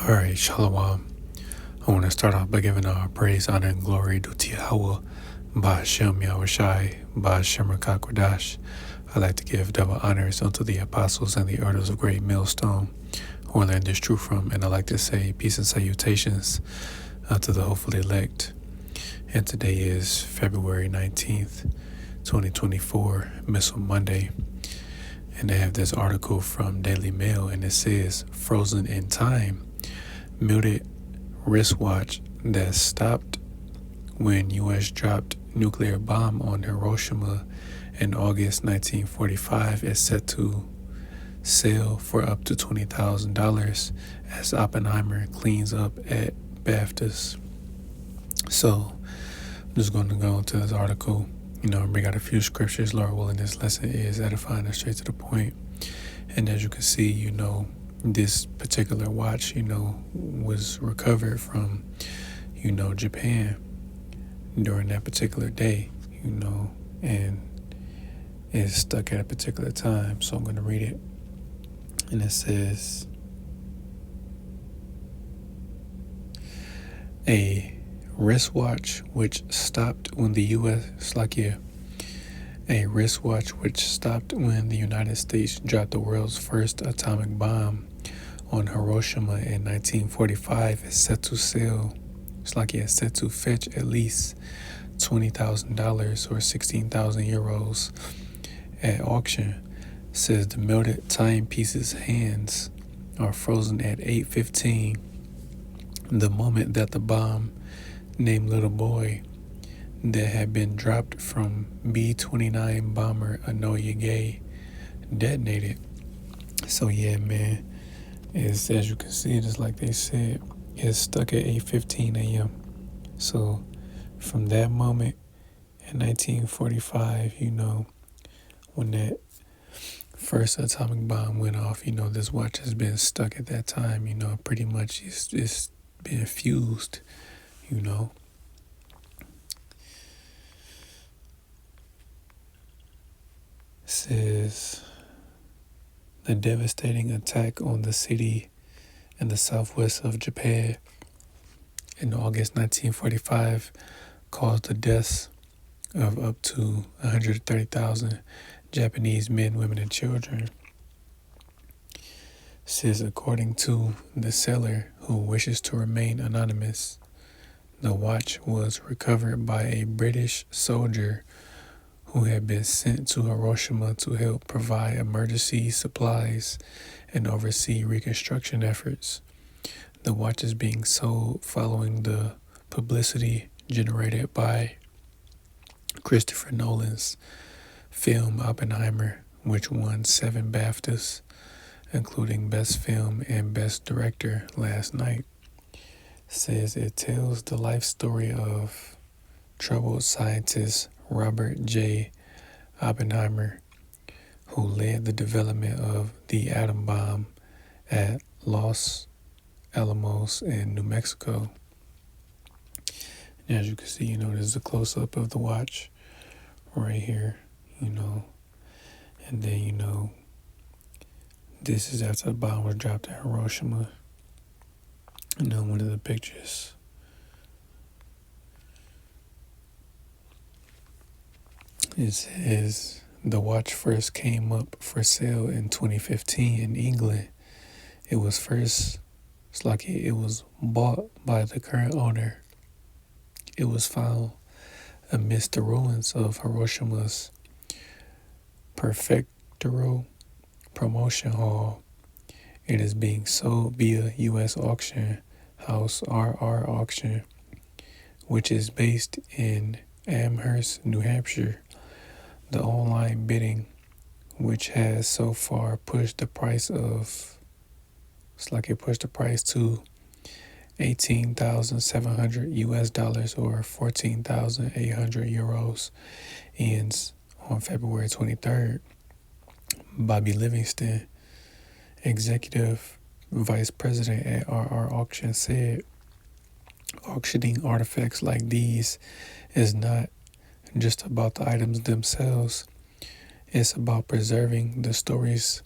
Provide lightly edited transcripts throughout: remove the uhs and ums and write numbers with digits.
All right, Shalom. I want to start off by giving praise, honor, and glory to Yahweh, Ba'ashem Yahushai, Ba'ashem Rakakwadash. I'd like to give double honors unto the apostles and the elders of Great Millstone, who I learned this truth from, and I'd like to say peace and salutations to the hopefully elect. And today is February 19th, 2024, Missile Monday. And they have this article from Daily Mail, and it says, Frozen in Time, muted wristwatch that stopped when U.S. dropped nuclear bomb on Hiroshima in August 1945 is set to sell for up to $20,000 as Oppenheimer cleans up at BAFTAs. So I'm just going to go into this article, bring out a few scriptures. Lord willing, this lesson is edifying and straight to the point. And as you can see, this particular watch, was recovered from, Japan during that particular day, and is stuck at a particular time. So I'm going to read it. And it says, a wristwatch which stopped when the United States dropped the world's first atomic bomb on Hiroshima in 1945 is set to sell. It's set to fetch at least $20,000 or 16,000 euros at auction. Says the melted timepiece's hands are frozen at 8:15, the moment that the bomb named Little Boy that had been dropped from B-29 bomber Enola Gay detonated. So yeah, man, as you can see, just like they said, it's stuck at 8:15 a.m. So from that moment in 1945, when that first atomic bomb went off, this watch has been stuck at that time, pretty much it's been fused, Says the devastating attack on the city in the southwest of Japan in August 1945 caused the deaths of up to 130,000 Japanese men, women, and children. Says according to the seller, who wishes to remain anonymous, the watch was recovered by a British soldier who had been sent to Hiroshima to help provide emergency supplies and oversee reconstruction efforts. The watch is being sold following the publicity generated by Christopher Nolan's film Oppenheimer, which won 7 BAFTAs, including Best Film and Best Director last night. Says it tells the life story of troubled scientist Robert J. Oppenheimer, who led the development of the atom bomb at Los Alamos in New Mexico. And as you can see, there's a close-up of the watch right here, and then, this is after the bomb was dropped at Hiroshima. One of the pictures. It says the watch first came up for sale in 2015 in England. It was bought by the current owner. It was found amidst the ruins of Hiroshima's Prefectural Promotion Hall. It is being sold via U.S. auction house RR Auction, which is based in Amherst, New Hampshire. The online bidding, which has so far pushed the price to 18,700 US dollars or 14,800 euros, ends on February 23rd. Bobby Livingston, executive vice president at RR Auction, said, auctioning artifacts like these is not just about the items themselves. It's about preserving the stories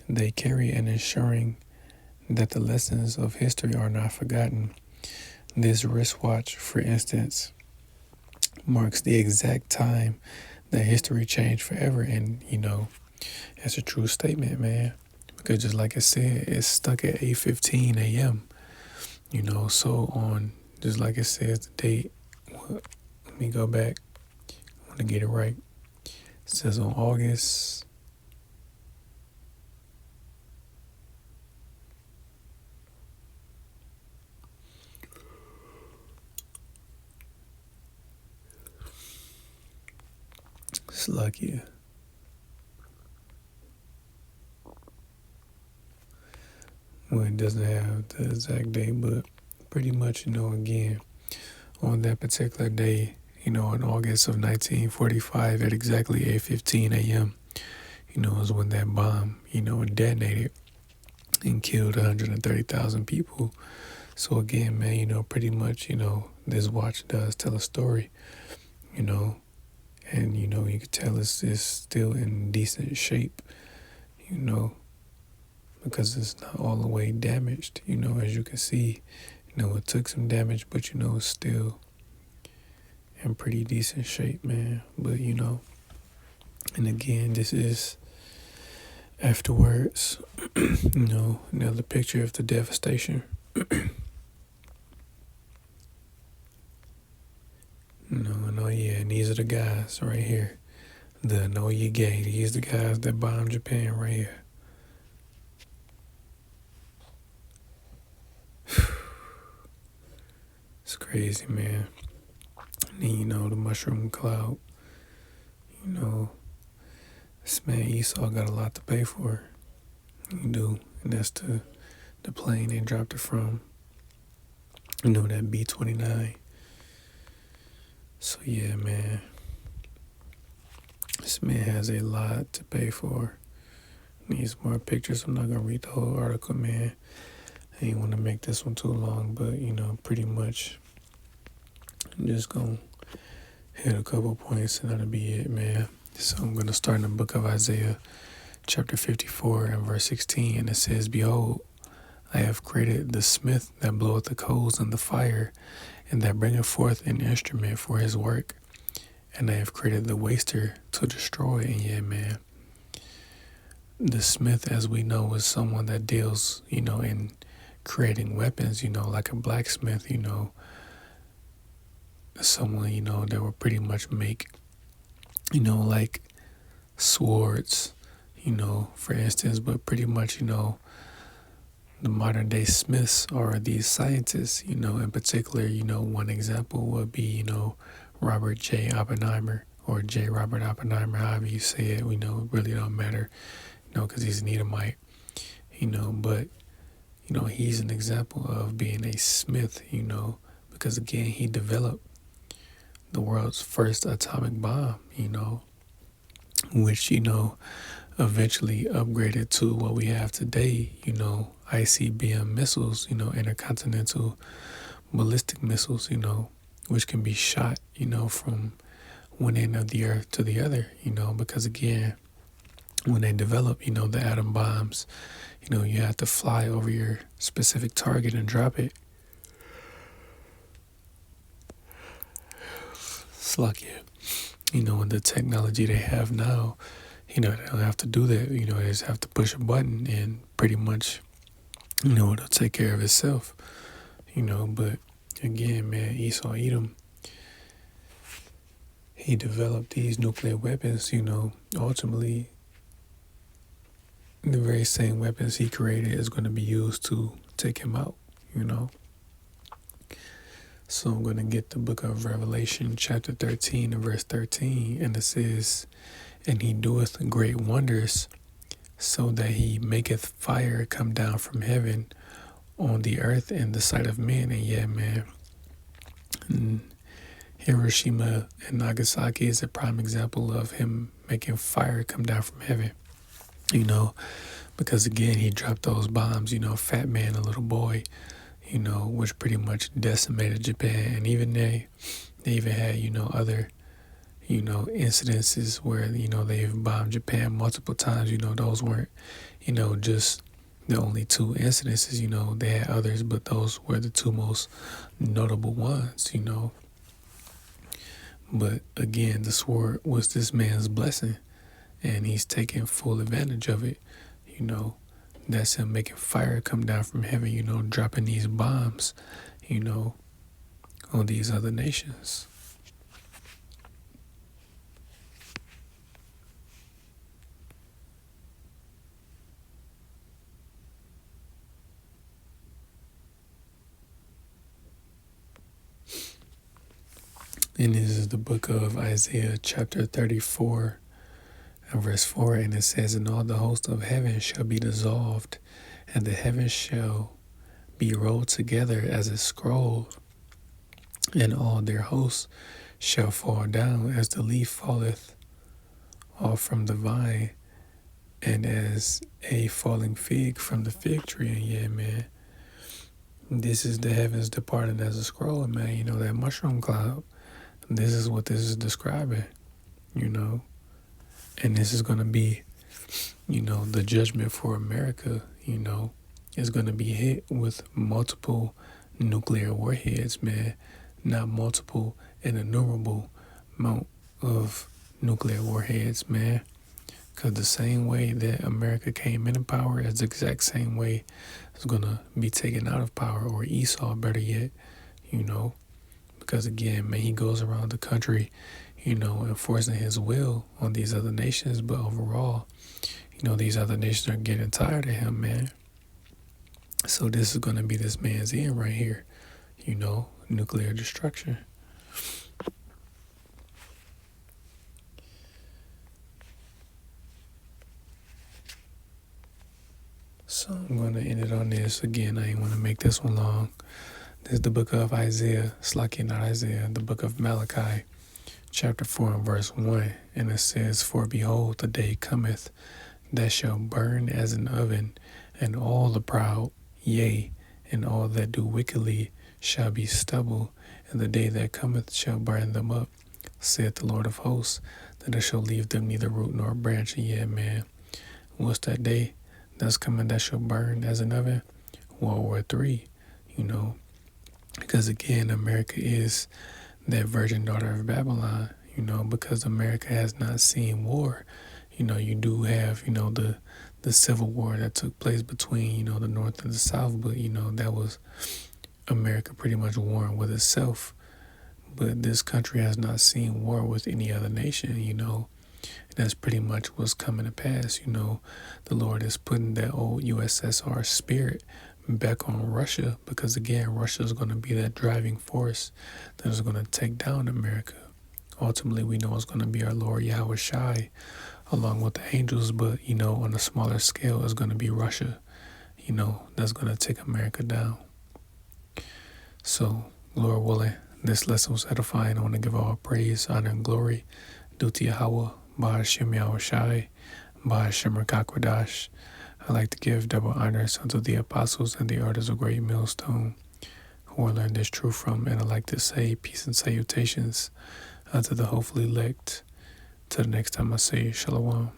they carry and ensuring that the lessons of history are not forgotten. This wristwatch, for instance, marks the exact time that history changed forever. And, that's a true statement, man. Because just like I said, it's stuck at 8:15 a.m. So on, just like it says, the date, let me go back. I want to get it right. It says on August. It's lucky. Well, it doesn't have the exact date, but pretty much, again, on that particular day, in August of 1945 at exactly 8:15 a.m., is when that bomb, detonated and killed 130,000 people. So again, man, pretty much, this watch does tell a story, and, you can tell it's still in decent shape, because it's not all the way damaged, as you can see, it took some damage, but, it's still in pretty decent shape, man. But, and again, this is afterwards, another picture of the devastation. And these are the guys right here. The Enola Gay. These are the guys that bombed Japan right here. It's crazy, man. And then, the mushroom cloud. This man Esau got a lot to pay for. You do. And that's the plane they dropped it from. That B-29. So yeah, man. This man has a lot to pay for. Needs more pictures. I'm not gonna read the whole article, man. I ain't want to make this one too long, but pretty much I'm just gonna hit a couple points and that'll be it, man. So I'm gonna start in the book of Isaiah, chapter 54 and verse 16, and it says, "Behold, I have created the smith that bloweth the coals in the fire, and that bringeth forth an instrument for his work. And I have created the waster to destroy." And yeah, man, the smith, as we know, is someone that deals, in creating weapons, like a blacksmith, someone, that will pretty much make, like swords, for instance, but pretty much, the modern day smiths are these scientists, in particular, one example would be, Robert J. Oppenheimer, or J. Robert Oppenheimer, however you say it, it really don't matter, because he's an Edomite, but, he's an example of being a smith, because again, he developed the world's first atomic bomb, which, eventually upgraded to what we have today, ICBM missiles, intercontinental ballistic missiles, which can be shot, from one end of the earth to the other, because again, when they develop, the atom bombs, you have to fly over your specific target and drop it. It's like, and the technology they have now, they don't have to do that. They just have to push a button and pretty much, it'll take care of itself. But again, man, Esau Edom, he developed these nuclear weapons, ultimately the very same weapons he created is going to be used to take him out, So I'm going to get the book of Revelation, chapter 13 and verse 13, and it says, "And he doeth great wonders, so that he maketh fire come down from heaven on the earth in the sight of men." And yeah, man, and Hiroshima and Nagasaki is a prime example of him making fire come down from heaven, because again, he dropped those bombs, Fat Man, a little boy, which pretty much decimated Japan. And even they even had, other, incidences where, they've bombed Japan multiple times. Those weren't, just the only two incidences, they had others, but those were the two most notable ones. But again, the sword was this man's blessing, and he's taking full advantage of it. You know, that's him making fire come down from heaven, dropping these bombs, on these other nations. And this is the book of Isaiah, chapter 34, and verse 4. And it says, "And all the host of heaven shall be dissolved, and the heavens shall be rolled together as a scroll, and all their hosts shall fall down as the leaf falleth off from the vine, and as a falling fig from the fig tree." And yeah, man, this is the heavens departing as a scroll, man. That mushroom cloud. This is what this is describing, and this is going to be, the judgment for America, is going to be hit with multiple nuclear warheads, man, not multiple, an innumerable amount of nuclear warheads, man, because the same way that America came into power is the exact same way it's going to be taken out of power, or Esau, better yet, because again, man, he goes around the country, enforcing his will on these other nations. But overall, these other nations are getting tired of him, man. So this is going to be this man's end right here, nuclear destruction. So I'm going to end it on this. Again, I ain't want to make this one long. This is the book of Isaiah, not Isaiah, the book of Malachi, chapter 4 and verse 1. And it says, "For behold, the day cometh that shall burn as an oven, and all the proud, yea, and all that do wickedly shall be stubble, and the day that cometh shall burn them up, saith the Lord of hosts, that it shall leave them neither root nor branch." And yeah, man, what's that day that's coming that shall burn as an oven? World War III, because again, America is that virgin daughter of Babylon, because America has not seen war. You do have, the Civil War that took place between, the North and the South, but, that was America pretty much warring with itself. But this country has not seen war with any other nation, and that's pretty much what's coming to pass. The Lord is putting that old USSR spirit back on Russia, because again, Russia is going to be that driving force that is going to take down America. Ultimately, we know it's going to be our Lord Yahweh Shai along with the angels, but on a smaller scale, it's going to be Russia, that's going to take America down. So, Lord willing, this lesson was edifying. I want to give all praise, honor, and glory due to Yahweh, Ba'ashem Yahweh Shai, Ba'ashem Rakakwadash. I like to give double honors unto the apostles and the elders of Great Millstone, who I learned this truth from, and I like to say peace and salutations unto the hopefully elect. Till the next time I say Shalom.